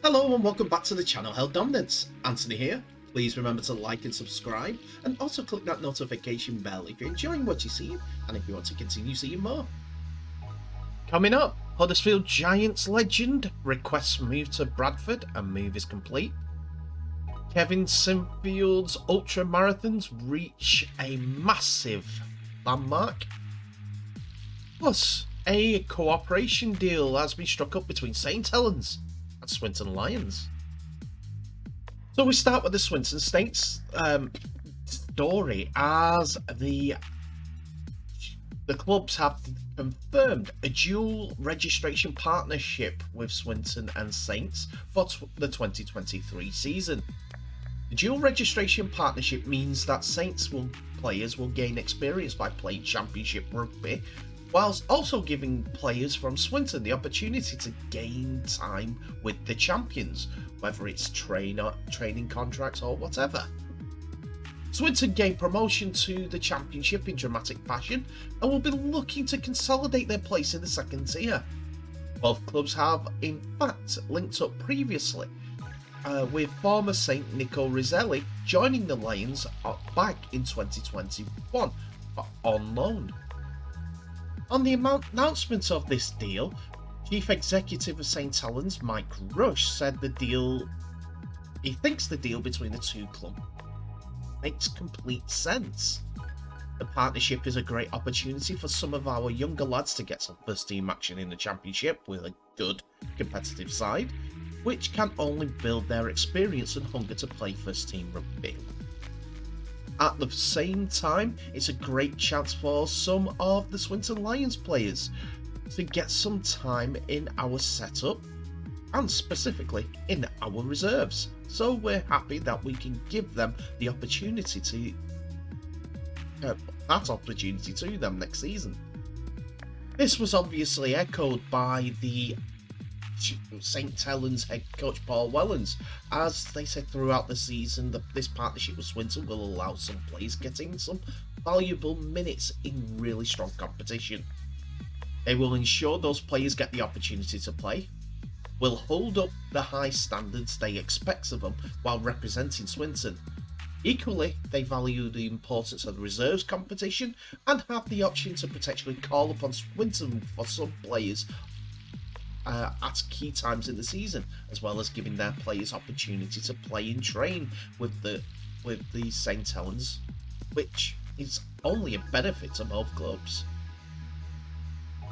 Hello and welcome back to the channel Held Dominance. Anthony here. Please remember to like and subscribe and also click that notification bell if you're enjoying what you're seeing and if you want to continue seeing more. Coming up, Huddersfield Giants legend requests move to Bradford and move is complete. Kevin Sinfield's ultra marathons reach a massive landmark. Plus, a cooperation deal has been struck up between St Helens and Swinton Lions. So we start with the Swinton Saints story, as the clubs have confirmed a dual registration partnership with Swinton and Saints for the 2023 season. The dual registration partnership means that Saints players will gain experience by playing Championship rugby, whilst also giving players from Swinton the opportunity to gain time with the champions, whether it's training contracts or whatever. Swinton gained promotion to the Championship in dramatic fashion and will be looking to consolidate their place in the second tier. Both clubs have in fact linked up previously, with former Saint Nico Rizzelli joining the Lions back in 2021 on loan. On the announcement of this deal, Chief Executive of St Helens, Mike Rush, said he thinks the deal between the two clubs makes complete sense. The partnership is a great opportunity for some of our younger lads to get some first team action in the Championship with a good competitive side, which can only build their experience and hunger to play first team rugby. At the same time, it's a great chance for some of the Swinton Lions players to get some time in our setup and specifically in our reserves. So we're happy that we can give them the opportunity to them next season. This was obviously echoed by the St Helens head coach Paul Wellens, as they said throughout the season that this partnership with Swinton will allow some players getting some valuable minutes in really strong competition. They will ensure those players get the opportunity to play, will hold up the high standards they expect of them while representing Swinton. Equally, they value the importance of the reserves competition and have the option to potentially call upon Swinton for some players at key times in the season, as well as giving their players opportunity to play and train with the St Helens, which is only a benefit to both clubs.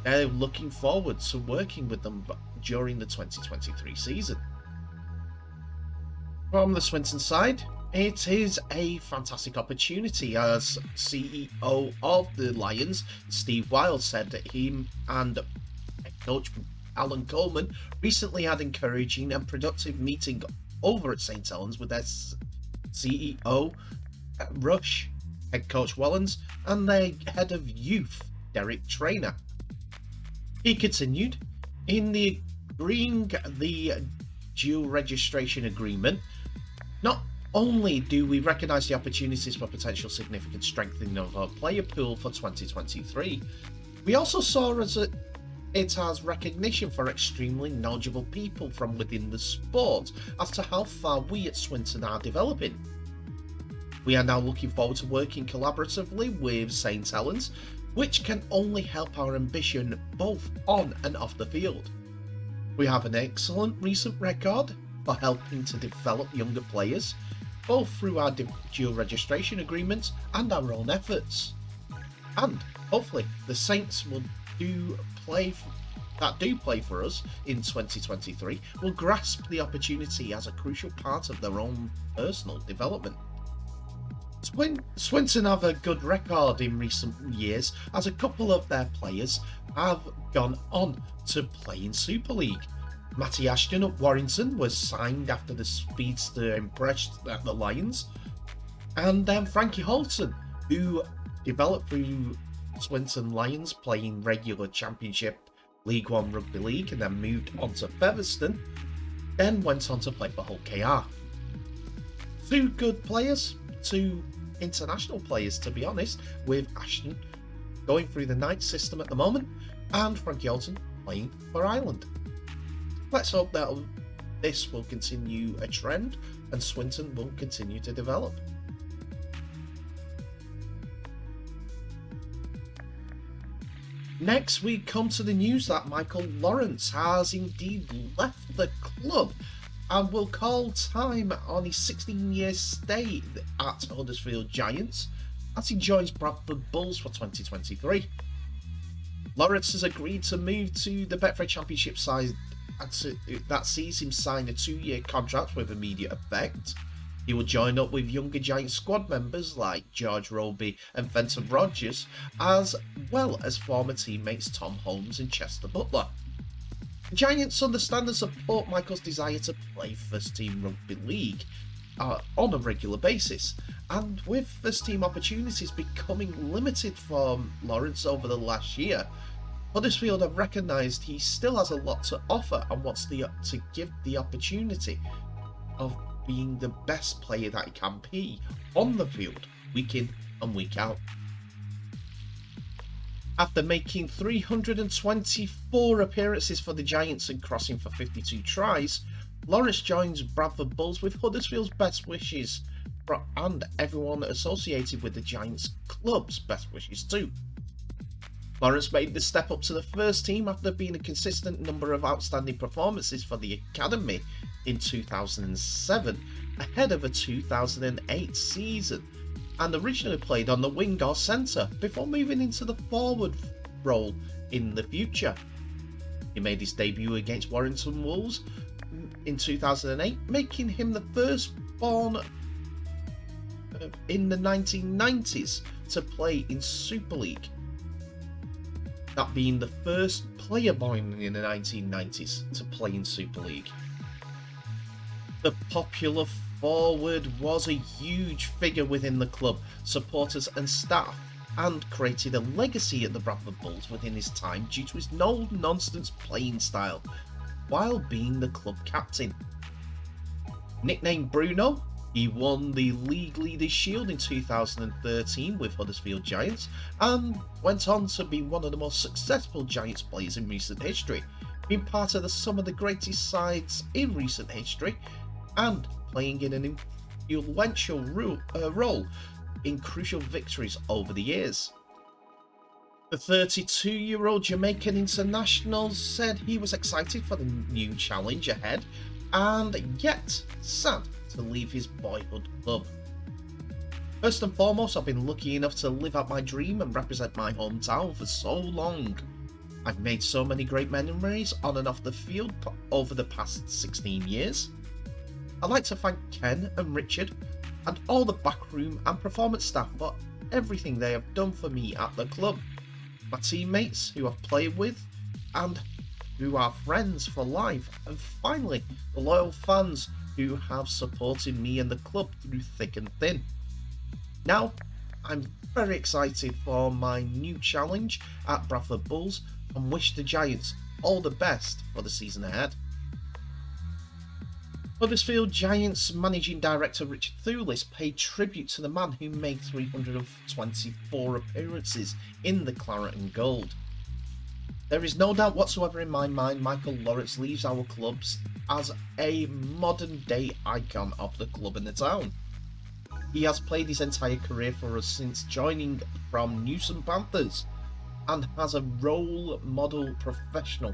They're looking forward to working with them during the 2023 season. From the Swinton side, it is a fantastic opportunity, as CEO of the Lions, Steve Wild, said that him and coach Alan Coleman recently had encouraging and productive meeting over at St Helens with their CEO Rush, head coach Wellens, and their head of youth Derek Trainer. He continued, in the agreeing the dual registration agreement, not only do we recognise the opportunities for potential significant strengthening of our player pool for 2023, we also saw it has recognition for extremely knowledgeable people from within the sport as to how far we at Swinton are developing. We are now looking forward to working collaboratively with St Helens, which can only help our ambition both on and off the field. We have an excellent recent record for helping to develop younger players, both through our dual registration agreements and our own efforts. And hopefully the Saints will do play for us in 2023 will grasp the opportunity as a crucial part of their own personal development. Swinton have a good record in recent years, as a couple of their players have gone on to play in Super League. Matty Ashton at Warrington was signed after the speedster impressed at the Lions, and then Frankie Holton, who developed through Swinton Lions playing regular Championship League One Rugby League and then moved on to Featherstone, then went on to play for Hull KR. Two good players, two international players to be honest, with Ashton going through the night system at the moment and Frankie Holton playing for Ireland. Let's hope this will continue a trend and Swinton will continue to develop. Next, we come to the news that Michael Lawrence has indeed left the club and will call time on his 16-year stay at Huddersfield Giants as he joins Bradford Bulls for 2023. Lawrence has agreed to move to the Betfred Championship side that sees him sign a 2-year contract with immediate effect. He will join up with younger Giants squad members like George Roby and Fenton Rogers, as well as former teammates Tom Holmes and Chester Butler. The Giants understand and support Michael's desire to play first team rugby league on a regular basis, and with first team opportunities becoming limited for Lawrence over the last year, Huddersfield have recognised he still has a lot to offer and wants to give the opportunity of being the best player that he can be on the field, week in and week out. After making 324 appearances for the Giants and crossing for 52 tries, Lawrence joins Bradford Bulls with Huddersfield's best wishes and everyone associated with the Giants club's best wishes too. Lawrence made the step up to the first team after being a consistent number of outstanding performances for the academy in 2007, ahead of a 2008 season, and originally played on the wing or centre before moving into the forward role in the future. He made his debut against Warrington Wolves in 2008, making him the first born in the 1990s to play in Super League. That being the first player born in the 1990s to play in Super League. The popular forward was a huge figure within the club, supporters and staff, and created a legacy at the Bradford Bulls within his time due to his no-nonsense playing style, while being the club captain. Nicknamed Bruno, he won the League Leaders Shield in 2013 with Huddersfield Giants and went on to be one of the most successful Giants players in recent history, being part of some of the greatest sides in recent history and playing in an influential role in crucial victories over the years. The 32-year-old Jamaican international said he was excited for the new challenge ahead and yet sad to leave his boyhood club. First and foremost, I've been lucky enough to live out my dream and represent my hometown for so long. I've made so many great memories on and off the field over the past 16 years. I'd like to thank Ken and Richard and all the backroom and performance staff for everything they have done for me at the club, my teammates who I've played with and who are friends for life, and finally the loyal fans who have supported me and the club through thick and thin. Now, I'm very excited for my new challenge at Bradford Bulls and wish the Giants all the best for the season ahead. Huddersfield Giants Managing Director Richard Thulis paid tribute to the man who made 324 appearances in the Claret and Gold. There is no doubt whatsoever in my mind Michael Lawrence leaves our clubs as a modern day icon of the club in the town. He has played his entire career for us since joining from Newson Panthers and has a role model professional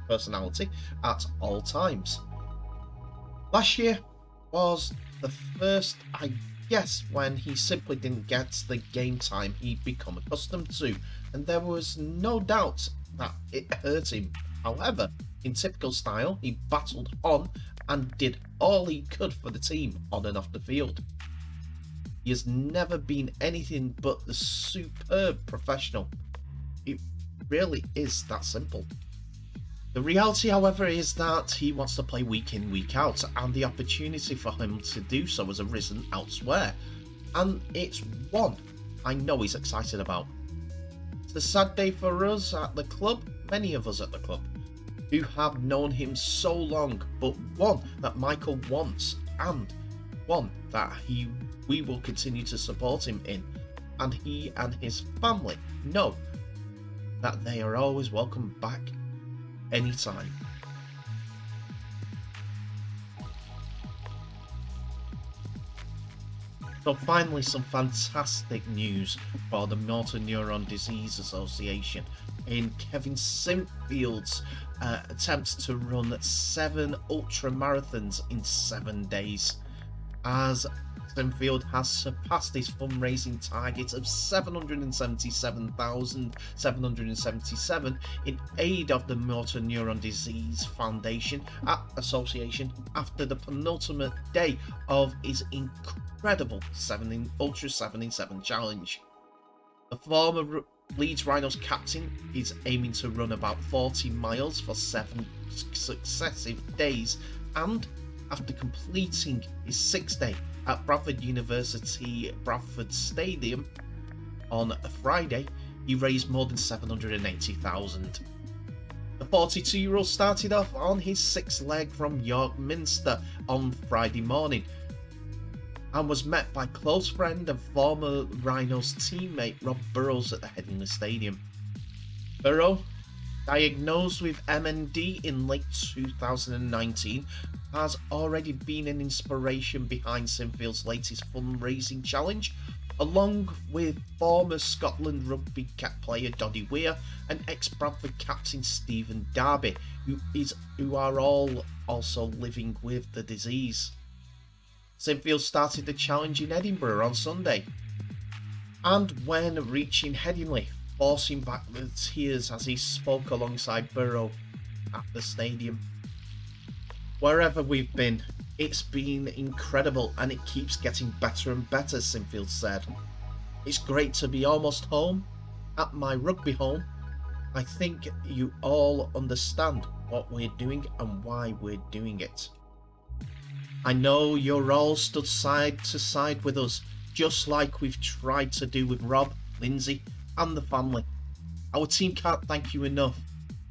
personality at all times. Last year was the first, I guess, when he simply didn't get the game time he'd become accustomed to, and there was no doubt that it hurt him. However, in typical style, he battled on and did all he could for the team on and off the field. He has never been anything but the superb professional. It really is that simple. The reality, however, is that he wants to play week in, week out, and the opportunity for him to do so has arisen elsewhere, and it's one I know he's excited about. It's a sad day for us at the club, many of us at the club, who have known him so long, but one that Michael wants, and one that we will continue to support him in, and he and his family know that they are always welcome back anytime. So finally, some fantastic news for the Motor Neuron Disease Association in Kevin Sinfield's attempts to run 7 ultra marathons in 7 days, as Sinfield has surpassed his fundraising target of 777,777 in aid of the Motor Neuron Disease Foundation Association after the penultimate day of his incredible Ultra 7 in 7 challenge. The former Leeds Rhinos captain is aiming to run about 40 miles for 7 successive days, and after completing his 6th day at Bradford University Bradford Stadium on a Friday, he raised more than 780,000. The 42-year-old started off on his 6th leg from York Minster on Friday morning and was met by close friend and former Rhinos teammate Rob Burrows at the Headingley Stadium. Burrow, diagnosed with MND in late 2019, has already been an inspiration behind Sinfield's latest fundraising challenge, along with former Scotland rugby player Doddy Weir and ex-Bradford captain Stephen Darby, who are all also living with the disease. Sinfield started the challenge in Edinburgh on Sunday, and when reaching Headingley, forcing back the tears as he spoke alongside Burrow at the stadium. Wherever we've been, it's been incredible and it keeps getting better and better, Sinfield said. It's great to be almost home, at my rugby home. I think you all understand what we're doing and why we're doing it. I know you're all stood side to side with us, just like we've tried to do with Rob, Lindsay and the family. Our team can't thank you enough.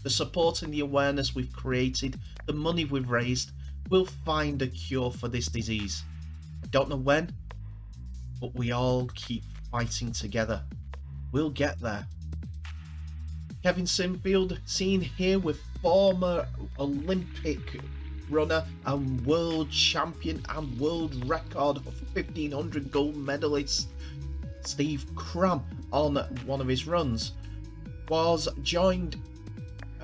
The support and the awareness we've created, the money we've raised, will find a cure for this disease. I don't know when, but we all keep fighting together. We'll get there. Kevin Sinfield, seen here with former Olympic runner and world champion and world record of 1500 gold medalist Steve Cram on one of his runs, was joined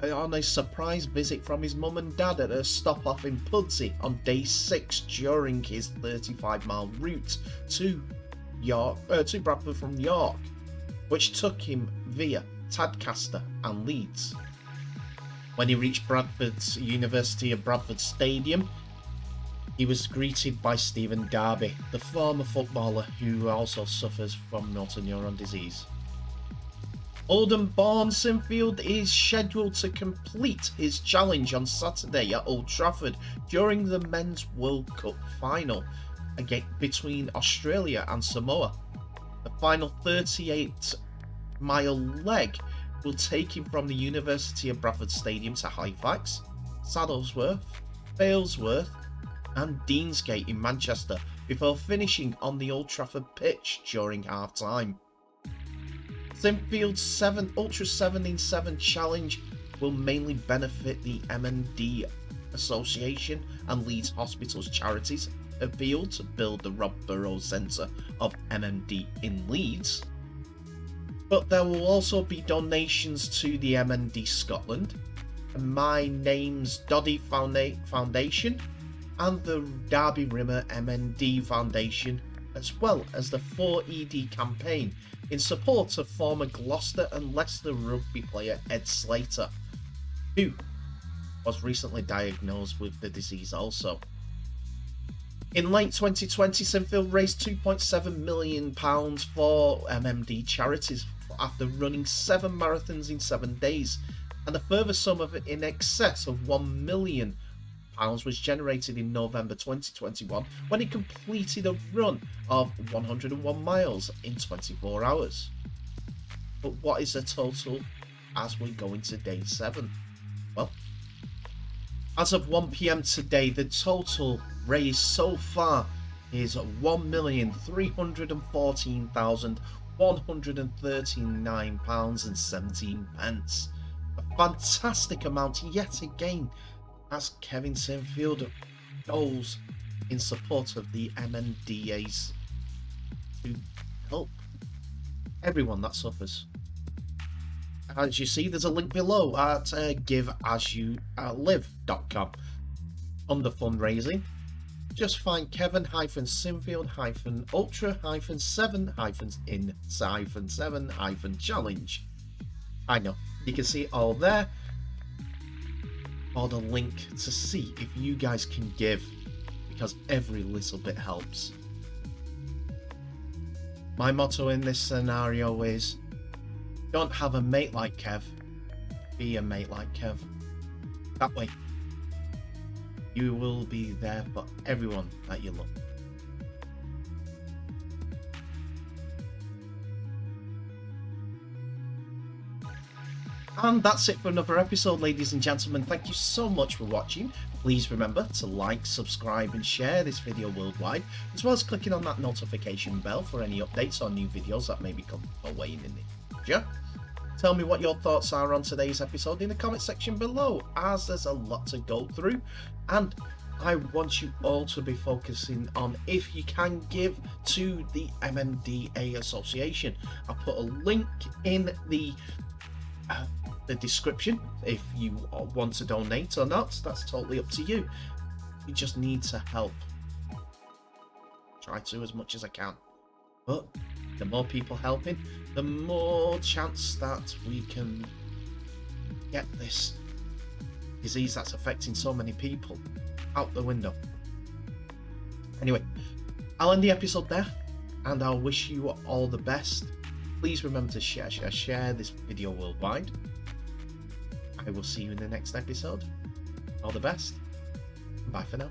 on a surprise visit from his mum and dad at a stop off in Pudsey on day 6 during his 35-mile route to Bradford from York, which took him via Tadcaster and Leeds. When he reached Bradford's University of Bradford Stadium, he was greeted by Stephen Darby, the former footballer who also suffers from motor neuron disease. Oldham-born Sinfield is scheduled to complete his challenge on Saturday at Old Trafford during the Men's World Cup final between Australia and Samoa. The final 38-mile leg will take him from the University of Bradford Stadium to Halifax, Saddlesworth, Failsworth and Deansgate in Manchester before finishing on the Old Trafford pitch during half-time. Sinfield's Ultra 7 in 7 challenge will mainly benefit the MNDA Association and Leeds Hospitals charities appeal to build the Rob Burrows Centre of MND in Leeds. But there will also be donations to the MND Scotland, My Name's Doddy Foundation and the Derby Rimmer MND Foundation, as well as the 4ED campaign in support of former Gloucester and Leicester rugby player Ed Slater, who was recently diagnosed with the disease also. In late 2020, Sinfield raised £2.7 million for MMD charities after running 7 marathons in 7 days, and a further sum of in excess of £1 million was generated in November 2021 when he completed a run of 101 miles in 24 hours. But what is the total as we go into day 7? Well, as of 1 PM today, the total raised so far is £1,314,139.17. A fantastic amount yet again, as Kevin Sinfield goes in support of the MNDA's to help everyone that suffers. As you see, there's a link below at giveasyoulive.com. Under fundraising, just find Kevin-Ultra-7-in-7-challenge. I know, you can see it all there, or the link to see if you guys can give, because every little bit helps. My motto in this scenario is, don't have a mate like Kev, be a mate like Kev. That way, you will be there for everyone that you love. And that's it for another episode, ladies and gentlemen. Thank you so much for watching. Please remember to like, subscribe and share this video worldwide, as well as clicking on that notification bell for any updates on new videos that may be coming our way in the future. Tell me what your thoughts are on today's episode in the comment section below, as there's a lot to go through, and I want you all to be focusing on if you can give to the MNDA Association. I'll put a link in the description if you want to donate or not. That's totally up to you. You just need to help. Try to as much as I can. But the more people helping, the more chance that we can get this disease that's affecting so many people out the window. Anyway, I'll end the episode there, and I'll wish you all the best. Please remember to share this video worldwide. I will see you in the next episode. All the best. Bye for now.